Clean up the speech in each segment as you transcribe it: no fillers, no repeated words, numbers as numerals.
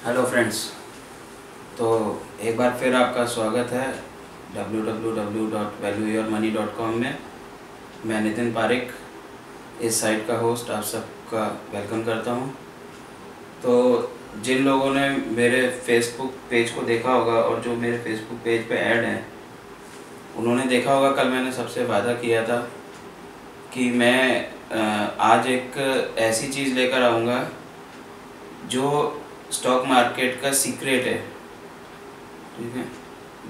Hello friends. तो एक बार फिर आपका स्वागत है www.valueyourmoney.com में। मैं नितिन पारिक, इस साइट का होस्ट, आप सबका वेलकम करता हूं। तो जिन लोगों ने मेरे फेसबुक पेज को देखा होगा और जो मेरे फेसबुक पेज पे ऐड हैं, उन्होंने देखा होगा कल मैंने सबसे वादा किया था कि मैं आज एक ऐसी चीज़ लेकर आऊँगा जो स्टॉक मार्केट का सीक्रेट है। ठीक है,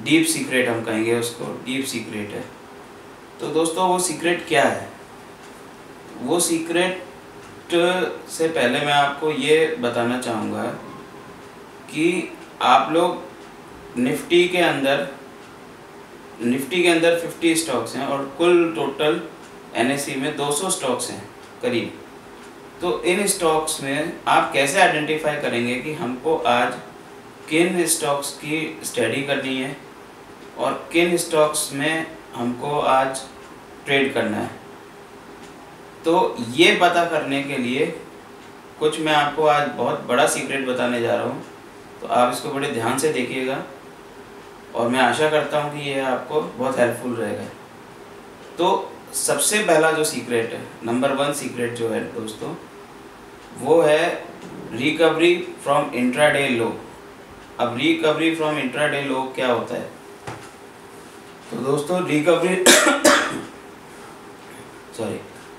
डीप सीक्रेट हम कहेंगे उसको, डीप सीक्रेट है। तो दोस्तों, वो सीक्रेट क्या है? वो सीक्रेट से पहले मैं आपको ये बताना चाहूँगा कि आप लोग निफ्टी के अंदर 50 स्टॉक्स हैं और कुल टोटल एनएसई में 200 स्टॉक्स हैं करीब। तो इन स्टॉक्स में आप कैसे आइडेंटिफाई करेंगे कि हमको आज किन स्टॉक्स की स्टडी करनी है और किन स्टॉक्स में हमको आज ट्रेड करना है? तो ये पता करने के लिए कुछ मैं आपको आज बहुत बड़ा सीक्रेट बताने जा रहा हूँ। तो आप इसको बड़े ध्यान से देखिएगा और मैं आशा करता हूँ कि ये आपको बहुत हेल्पफुल रहेगा। तो सबसे पहला जो सीक्रेट है, नंबर 1 सीक्रेट जो है दोस्तों, वो है रिकवरी फ्रॉम इंट्राडे लो। अब रिकवरी फ्रॉम इंट्राडे लो क्या होता है? तो दोस्तों,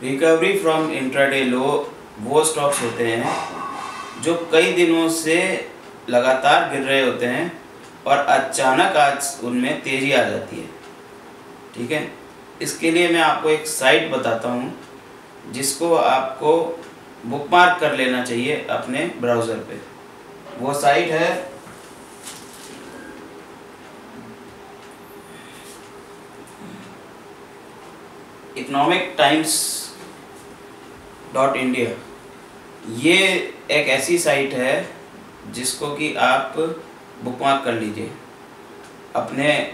रिकवरी फ्रॉम इंट्राडे लो वो स्टॉक्स होते हैं जो कई दिनों से लगातार गिर रहे होते हैं और अचानक आज उनमें तेज़ी आ जाती है। ठीक है, इसके लिए मैं आपको एक साइट बताता हूँ जिसको आपको बुकमार्क कर लेना चाहिए अपने ब्राउज़र पे। वो साइट है economictimes.india। ये एक ऐसी साइट है जिसको कि आप बुकमार्क कर लीजिए अपने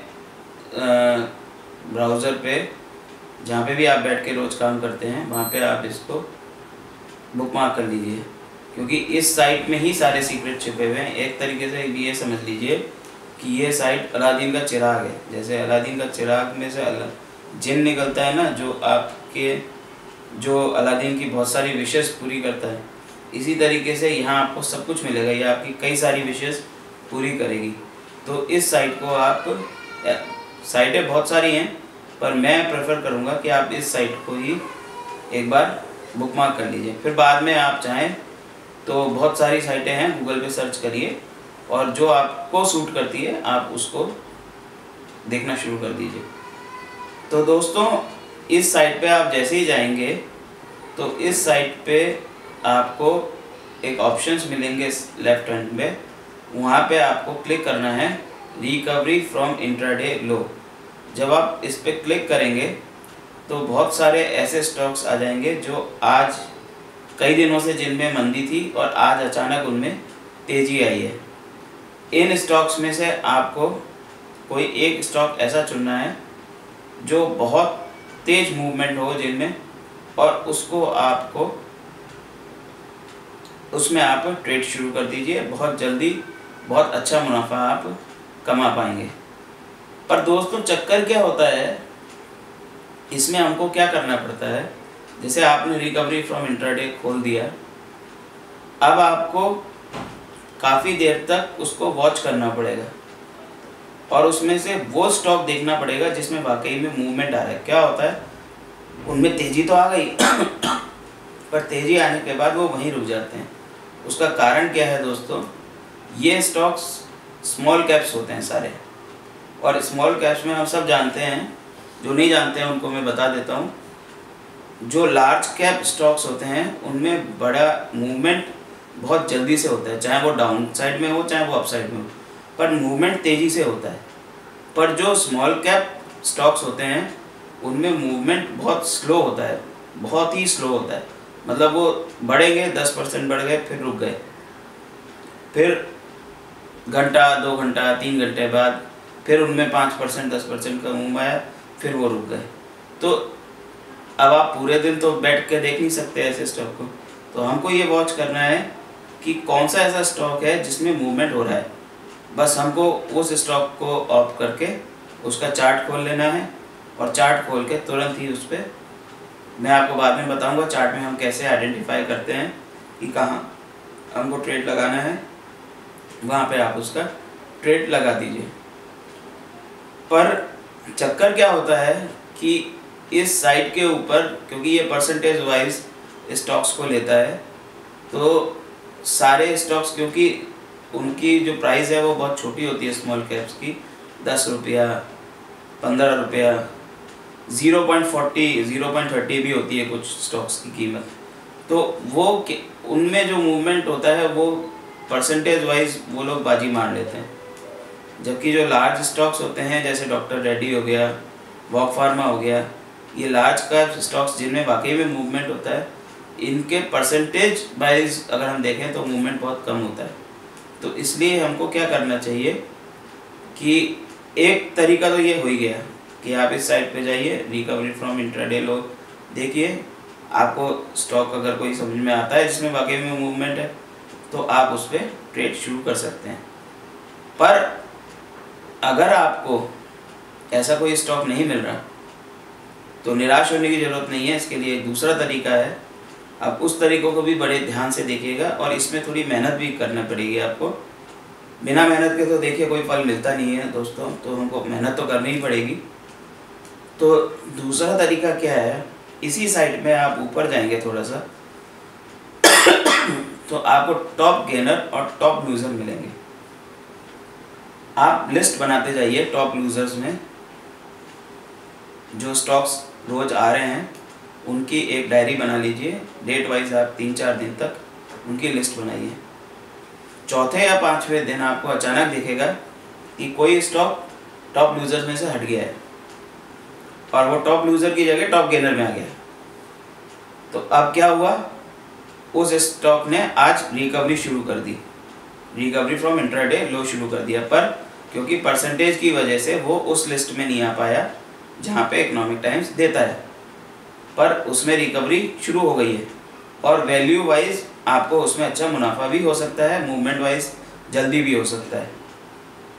ब्राउज़र पे, जहाँ पे भी आप बैठ के रोज़ काम करते हैं वहाँ पे आप इसको बुकमार्क कर लीजिए, क्योंकि इस साइट में ही सारे सीक्रेट छिपे हुए हैं। एक तरीके से ये समझ लीजिए कि ये साइट अलादीन का चिराग है। जैसे अलादीन का चिराग में से जिन निकलता है ना, जो अलादीन की बहुत सारी विशेष पूरी करता है, इसी तरीके से यहाँ आपको सब कुछ मिलेगा। ये आपकी कई सारी विशेष पूरी करेगी। तो इस साइट को आप, साइटें बहुत सारी हैं पर मैं प्रेफर करूँगा कि आप इस साइट को ही एक बार बुकमार्क कर लीजिए। फिर बाद में आप चाहें तो बहुत सारी साइटें हैं, गूगल पे सर्च करिए और जो आपको सूट करती है आप उसको देखना शुरू कर दीजिए। तो दोस्तों, इस साइट पे आप जैसे ही जाएंगे तो इस साइट पे आपको एक ऑप्शंस मिलेंगे लेफ्ट हैंड में, वहाँ पे आपको क्लिक करना है रिकवरी फ्रॉम इंट्राडे लो। जब आप इस पर क्लिक करेंगे तो बहुत सारे ऐसे स्टॉक्स आ जाएंगे जो आज कई दिनों से जिनमें मंदी थी और आज अचानक उनमें तेज़ी आई है। इन स्टॉक्स में से आपको कोई एक स्टॉक ऐसा चुनना है जो बहुत तेज़ मूवमेंट हो जिनमें, और उसमें आप ट्रेड शुरू कर दीजिए। बहुत जल्दी बहुत अच्छा मुनाफा आप कमा पाएंगे। पर दोस्तों, चक्कर क्या होता है इसमें, हमको क्या करना पड़ता है? जैसे आपने रिकवरी फ्रॉम इंट्राडे खोल दिया, अब आपको काफ़ी देर तक उसको वॉच करना पड़ेगा और उसमें से वो स्टॉक देखना पड़ेगा जिसमें वाकई में मूवमेंट आ रहा है। क्या होता है, उनमें तेज़ी तो आ गई पर तेज़ी आने के बाद वो वहीं रुक जाते हैं। उसका कारण क्या है दोस्तों? ये स्टॉक्स स्मॉल कैप्स होते हैं सारे, और स्मॉल कैप्स में हम सब जानते हैं, जो नहीं जानते हैं उनको मैं बता देता हूँ। जो लार्ज कैप स्टॉक्स होते हैं उनमें बड़ा मूवमेंट बहुत जल्दी से होता है, चाहे वो डाउन साइड में हो चाहे वो अप साइड में हो, पर मूवमेंट तेज़ी से होता है। पर जो स्मॉल कैप स्टॉक्स होते हैं उनमें मूवमेंट बहुत स्लो होता है, बहुत ही स्लो होता है। मतलब वो बढ़ेंगे, 10% बढ़ गए फिर रुक गए, फिर घंटा 2 घंटा 3 घंटे बाद फिर उनमें 5% 10% का मूव आया, फिर वो रुक गए। तो अब आप पूरे दिन तो बैठ के देख नहीं सकते ऐसे स्टॉक को, तो हमको ये वॉच करना है कि कौन सा ऐसा स्टॉक है जिसमें मूवमेंट हो रहा है। बस हमको उस स्टॉक को ऑप्ट करके उसका चार्ट खोल लेना है और चार्ट खोल के तुरंत ही उस पर, मैं आपको बाद में बताऊंगा चार्ट में हम कैसे आइडेंटिफाई करते हैं कि कहाँ हमको ट्रेड लगाना है, वहाँ पे आप उसका ट्रेड लगा दीजिए। पर चक्कर क्या होता है कि इस साइड के ऊपर, क्योंकि ये परसेंटेज वाइज स्टॉक्स को लेता है, तो सारे स्टॉक्स, क्योंकि उनकी जो प्राइस है वो बहुत छोटी होती है स्मॉल कैप्स की, 10 रुपया, 15 रुपया, 0.40, 0.30 भी होती है कुछ स्टॉक्स की कीमत। तो वो उनमें जो मूवमेंट होता है वो परसेंटेज वाइज वो लोग बाजी मार लेते हैं, जबकि जो लार्ज स्टॉक्स होते हैं जैसे डॉक्टर रेड्डी हो गया, वॉक फार्मा हो गया, ये लार्ज कैप स्टॉक्स जिनमें वाकई में मूवमेंट होता है, इनके परसेंटेज वाइज अगर हम देखें तो मूवमेंट बहुत कम होता है। तो इसलिए हमको क्या करना चाहिए कि एक तरीका तो ये हो ही गया कि आप इस साइड पे जाइए, रिकवरी फ्रॉम इंट्राडे लो देखिए, आपको स्टॉक अगर कोई समझ में आता है जिसमें वाकई में मूवमेंट है तो आप उस पर ट्रेड शुरू कर सकते हैं। पर अगर आपको ऐसा कोई स्टॉक नहीं मिल रहा तो निराश होने की ज़रूरत नहीं है। इसके लिए एक दूसरा तरीका है, आप उस तरीकों को भी बड़े ध्यान से देखिएगा और इसमें थोड़ी मेहनत भी करना पड़ेगी आपको। बिना मेहनत के तो देखिए कोई फल मिलता नहीं है दोस्तों, तो हमको मेहनत तो करनी ही पड़ेगी। तो दूसरा तरीका क्या है, इसी साइड में आप ऊपर जाएंगे थोड़ा सा तो आपको टॉप गेनर और टॉप लूजर मिलेंगे। आप लिस्ट बनाते जाइए टॉप लूजर्स में, जो स्टॉक्स रोज आ रहे हैं उनकी एक डायरी बना लीजिए, डेट वाइज आप 3-4 दिन तक उनकी लिस्ट बनाइए। चौथे या 5वें दिन आपको अचानक दिखेगा कि कोई स्टॉक टॉप लूजर्स में से हट गया है और वो टॉप लूजर की जगह टॉप गेनर में आ गया। तो अब क्या हुआ, उस स्टॉक ने आज रिकवरी शुरू कर दी, रिकवरी फ्रॉम इंट्राडे लो शुरू कर दिया, पर क्योंकि परसेंटेज की वजह से वो उस लिस्ट में नहीं आ पाया जहाँ पे इकोनॉमिक टाइम्स देता है, पर उसमें रिकवरी शुरू हो गई है और वैल्यू वाइज आपको उसमें अच्छा मुनाफा भी हो सकता है, मूवमेंट वाइज जल्दी भी हो सकता है।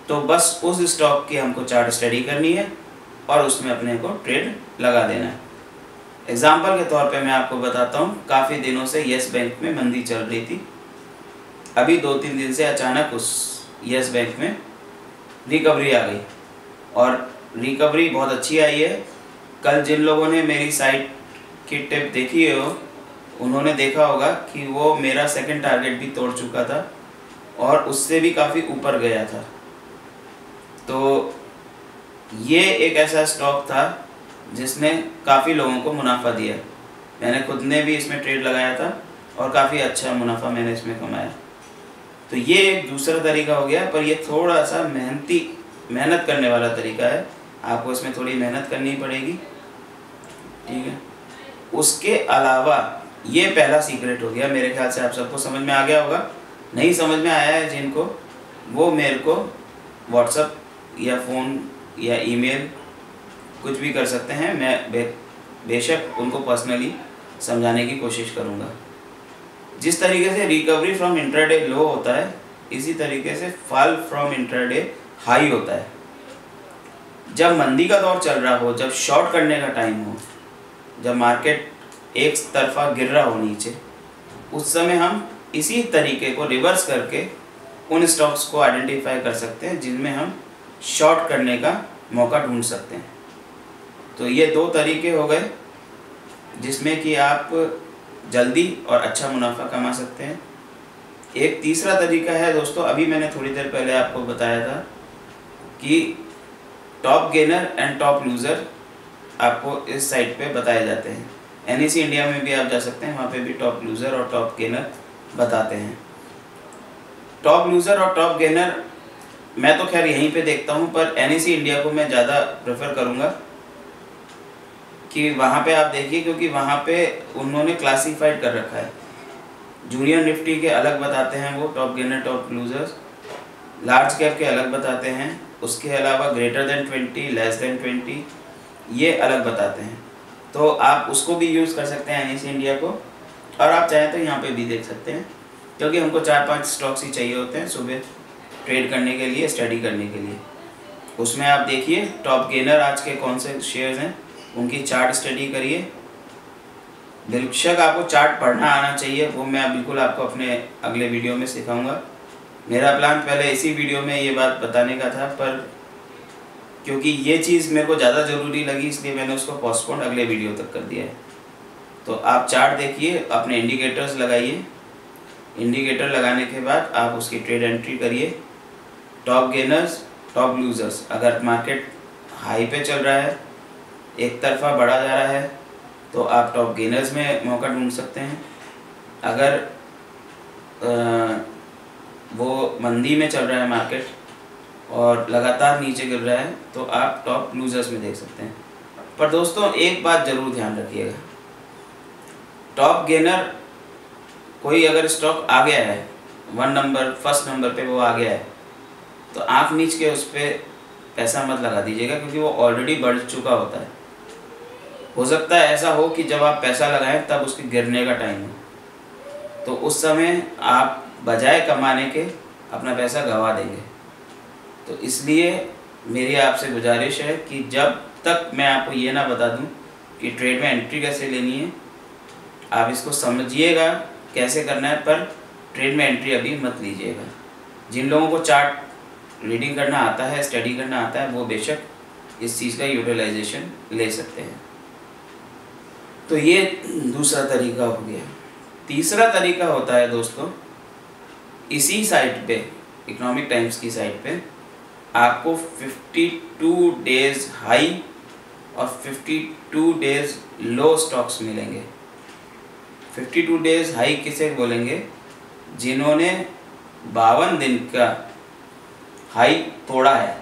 तो बस उस स्टॉक की हमको चार्ट स्टडी करनी है और उसमें अपने को ट्रेड लगा देना है। एग्जाम्पल के तौर पे मैं आपको बताता हूँ, काफ़ी दिनों से येस बैंक में मंदी चल रही थी, अभी 2-3 दिन से अचानक उस येस बैंक में रिकवरी आ गई और रिकवरी बहुत अच्छी आई है। कल जिन लोगों ने मेरी साइट की टिप देखी हो उन्होंने देखा होगा कि वो मेरा सेकंड टारगेट भी तोड़ चुका था और उससे भी काफ़ी ऊपर गया था। तो ये एक ऐसा स्टॉक था जिसने काफ़ी लोगों को मुनाफा दिया। मैंने खुद ने भी इसमें ट्रेड लगाया था और काफ़ी अच्छा मुनाफा मैंने इसमें कमाया। तो ये एक दूसरा तरीका हो गया, पर ये थोड़ा सा मेहनत करने वाला तरीका है, आपको इसमें थोड़ी मेहनत करनी पड़ेगी, ठीक है। उसके अलावा ये पहला सीक्रेट हो गया, मेरे ख्याल से आप सबको समझ में आ गया होगा। नहीं समझ में आया है जिनको, वो मेरे को व्हाट्सएप या फ़ोन या ईमेल कुछ भी कर सकते हैं, मैं बेशक उनको पर्सनली समझाने की कोशिश करूँगा। जिस तरीके से रिकवरी फ्रॉम इंट्राडे लो होता है, इसी तरीके से फॉल फ्रॉम इंट्राडे हाई होता है। जब मंदी का दौर चल रहा हो, जब शॉर्ट करने का टाइम हो, जब मार्केट एक तरफा गिर रहा हो नीचे, उस समय हम इसी तरीके को रिवर्स करके उन स्टॉक्स को आइडेंटिफाई कर सकते हैं जिनमें हम शॉर्ट करने का मौका ढूंढ सकते हैं। तो ये 2 तरीके हो गए जिसमें कि आप जल्दी और अच्छा मुनाफा कमा सकते हैं। एक तीसरा तरीका है दोस्तों, अभी मैंने थोड़ी देर पहले आपको बताया था कि top gainer and top loser आपको इस साइट पे बताए जाते हैं। NSE इंडिया में भी आप जा सकते हैं, वहाँ पे भी टॉप लूज़र और टॉप गेनर बताते हैं। टॉप लूज़र और टॉप गेनर मैं तो खैर यहीं पे देखता हूँ, पर NSE इंडिया को मैं ज़्यादा प्रेफर करूँगा कि वहाँ पे आप देखिए, क्योंकि वहाँ पे उन्होंने क्लासीफाइड कर रखा है। जूनियर निफ्टी के अलग बताते हैं वो top gainer top losers, large cap के अलग बताते हैं, उसके अलावा ग्रेटर देन 20, लेस देन 20 ये अलग बताते हैं। तो आप उसको भी यूज़ कर सकते हैं NSE इंडिया को, और आप चाहें तो यहाँ पे भी देख सकते हैं। क्योंकि हमको 4-5 स्टॉक्स ही चाहिए होते हैं सुबह ट्रेड करने के लिए, स्टडी करने के लिए। उसमें आप देखिए टॉप गेनर आज के कौन से शेयर्स हैं, उनकी चार्ट स्टडी करिए। बेशक आपको चार्ट पढ़ना आना चाहिए, वो मैं बिल्कुल आपको अपने अगले वीडियो में सिखाऊंगा। मेरा प्लान पहले इसी वीडियो में ये बात बताने का था, पर क्योंकि ये चीज़ मेरे को ज़्यादा ज़रूरी लगी इसलिए मैंने उसको पोस्टपोन अगले वीडियो तक कर दिया है। तो आप चार्ट देखिए, अपने इंडिकेटर्स लगाइए, इंडिकेटर लगाने के बाद आप उसकी ट्रेड एंट्री करिए। टॉप गेनर्स, टॉप लूजर्स, अगर मार्केट हाई पे चल रहा है, एक तरफा बढ़ा जा रहा है, तो आप टॉप गेनर्स में मौका ढूंढ सकते हैं। अगर वो मंदी में चल रहा है मार्केट और लगातार नीचे गिर रहा है, तो आप टॉप लूजर्स में देख सकते हैं। पर दोस्तों एक बात ज़रूर ध्यान रखिएगा, टॉप गेनर कोई अगर स्टॉक आ गया है 1 नंबर, फर्स्ट नंबर पे वो आ गया है, तो आँख नीच के उस पर पैसा मत लगा दीजिएगा, क्योंकि वो ऑलरेडी बढ़ चुका होता है। हो सकता है ऐसा हो कि जब आप पैसा लगाएं तब उसके गिरने का टाइम हो, तो उस समय आप बजाय कमाने के अपना पैसा गंवा देंगे। तो इसलिए मेरी आपसे गुजारिश है कि जब तक मैं आपको ये ना बता दूं कि ट्रेड में एंट्री कैसे लेनी है, आप इसको समझिएगा कैसे करना है, पर ट्रेड में एंट्री अभी मत लीजिएगा। जिन लोगों को चार्ट रीडिंग करना आता है, स्टडी करना आता है, वो बेशक इस चीज़ का यूटिलाइजेशन ले सकते हैं। तो ये दूसरा तरीका हो गया। तीसरा तरीका होता है दोस्तों, इसी साइट पे, इकोनॉमिक टाइम्स की साइट पे आपको 52 डेज हाई और 52 डेज लो स्टॉक्स मिलेंगे। 52 डेज हाई किसे बोलेंगे? जिन्होंने 52 दिन का हाई तोड़ा है,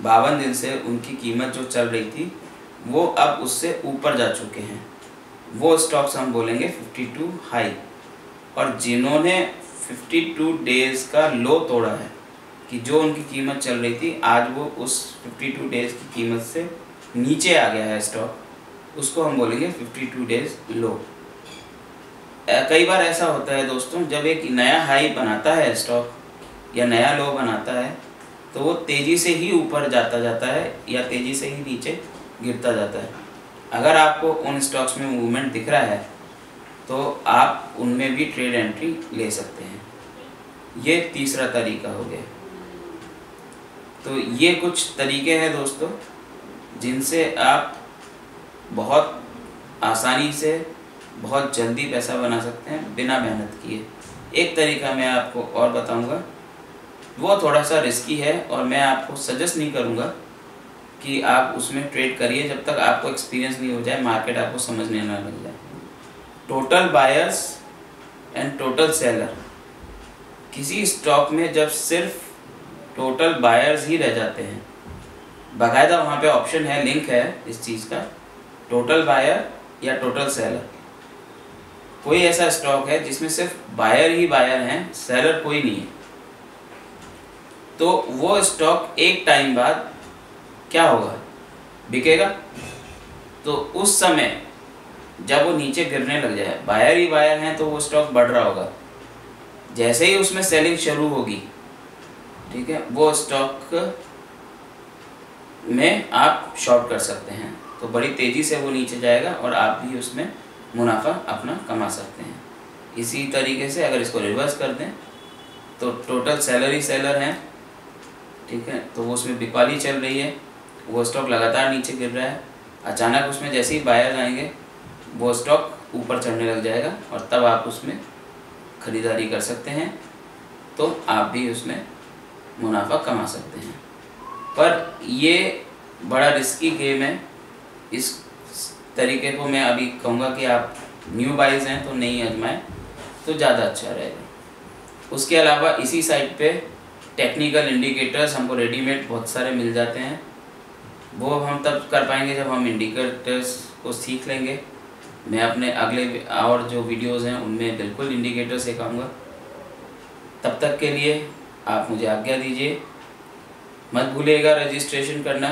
52 दिन से उनकी कीमत जो चल रही थी वो अब उससे ऊपर जा चुके हैं, वो स्टॉक्स हम बोलेंगे 52 हाई। और जिन्होंने 52 डेज़ का लो तोड़ा है, कि जो उनकी कीमत चल रही थी आज वो उस 52 डेज़ की कीमत से नीचे आ गया है स्टॉक, उसको हम बोलेंगे 52 डेज़ लो। कई बार ऐसा होता है दोस्तों, जब एक नया हाई बनाता है स्टॉक या नया लो बनाता है, तो वो तेज़ी से ही ऊपर जाता है या तेज़ी से ही नीचे गिरता जाता है। अगर आपको उन स्टॉक्स में मूवमेंट दिख रहा है तो आप उनमें भी ट्रेड एंट्री ले सकते हैं। ये तीसरा तरीका हो गया। तो ये कुछ तरीके हैं दोस्तों जिनसे आप बहुत आसानी से बहुत जल्दी पैसा बना सकते हैं बिना मेहनत किए। एक तरीका मैं आपको और बताऊंगा, वो थोड़ा सा रिस्की है और मैं आपको सजेस्ट नहीं करूंगा कि आप उसमें ट्रेड करिए जब तक आपको एक्सपीरियंस नहीं हो जाए, मार्केट आपको समझने ना लग जाए। Total buyers and total seller, किसी स्टॉक में जब सिर्फ टोटल बायर्स ही रह जाते हैं, बाकायदा वहाँ पे ऑप्शन है, लिंक है इस चीज़ का, टोटल बायर या टोटल सेलर। कोई ऐसा स्टॉक है जिसमें सिर्फ बायर ही बायर हैं, सेलर कोई नहीं है, तो वो स्टॉक एक टाइम बाद क्या होगा? बिकेगा। तो उस समय जब वो नीचे गिरने लग जाए, बायर ही बायर हैं, तो वो स्टॉक बढ़ रहा होगा। जैसे ही उसमें सेलिंग शुरू होगी, ठीक है, वो स्टॉक में आप शॉर्ट कर सकते हैं, तो बड़ी तेज़ी से वो नीचे जाएगा और आप भी उसमें मुनाफा अपना कमा सकते हैं। इसी तरीके से अगर इसको रिवर्स कर दें तो टोटल सेलर ही सेलर हैं, ठीक है, तो वो उसमें बिकवाली चल रही है, वो स्टॉक लगातार नीचे गिर रहा है, अचानक उसमें जैसे ही बायर आएंगे वो स्टॉक ऊपर चढ़ने लग जाएगा और तब आप उसमें ख़रीदारी कर सकते हैं, तो आप भी उसमें मुनाफा कमा सकते हैं। पर ये बड़ा रिस्की गेम है, इस तरीके को मैं अभी कहूँगा कि आप न्यू बाइज हैं तो नहीं आजमाएं तो ज़्यादा अच्छा रहेगा। उसके अलावा इसी साइट पे टेक्निकल इंडिकेटर्स हमको रेडीमेड बहुत सारे मिल जाते हैं, वो हम तब कर पाएंगे जब हम इंडिकेटर्स को सीख लेंगे। मैं अपने अगले और जो वीडियोज़ हैं उनमें बिल्कुल इंडिकेटर सिखाऊंगा। तब तक के लिए आप मुझे आज्ञा दीजिए। मत भूलिएगा रजिस्ट्रेशन करना,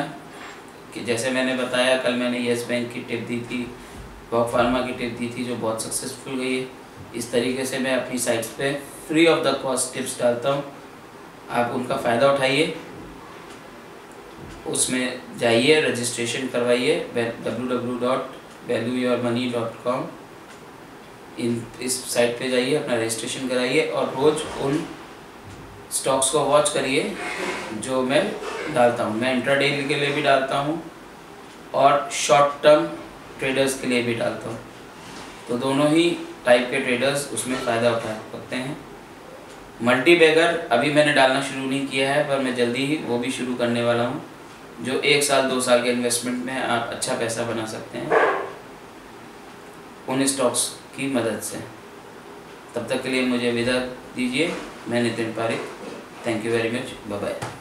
कि जैसे मैंने बताया, कल मैंने येस बैंक की टिप दी थी, वॉक फार्मा की टिप दी थी जो बहुत सक्सेसफुल गई है। इस तरीके से मैं अपनी साइट्स पे free of the cost tips डालता हूँ, आप उनका फ़ायदा उठाइए। उसमें जाइए, रजिस्ट्रेशन करवाइए www.valueyourmoney.com, इस साइट पे जाइए, अपना रजिस्ट्रेशन कराइए और रोज़ उन स्टॉक्स को वॉच करिए जो मैं डालता हूँ। मैं इंट्राडे के लिए भी डालता हूँ और शॉर्ट टर्म ट्रेडर्स के लिए भी डालता हूँ, तो दोनों ही टाइप के ट्रेडर्स उसमें फ़ायदा उठा सकते हैं। मल्टी बैगर अभी मैंने डालना शुरू नहीं किया है, पर मैं जल्दी ही वो भी शुरू करने वाला हूँ, जो 1 साल 2 साल के इन्वेस्टमेंट में आप अच्छा पैसा बना सकते हैं उन स्टॉक्स की मदद से। तब तक के लिए मुझे विदा दीजिए। मैं Nitin Parik, thank you very much, bye bye.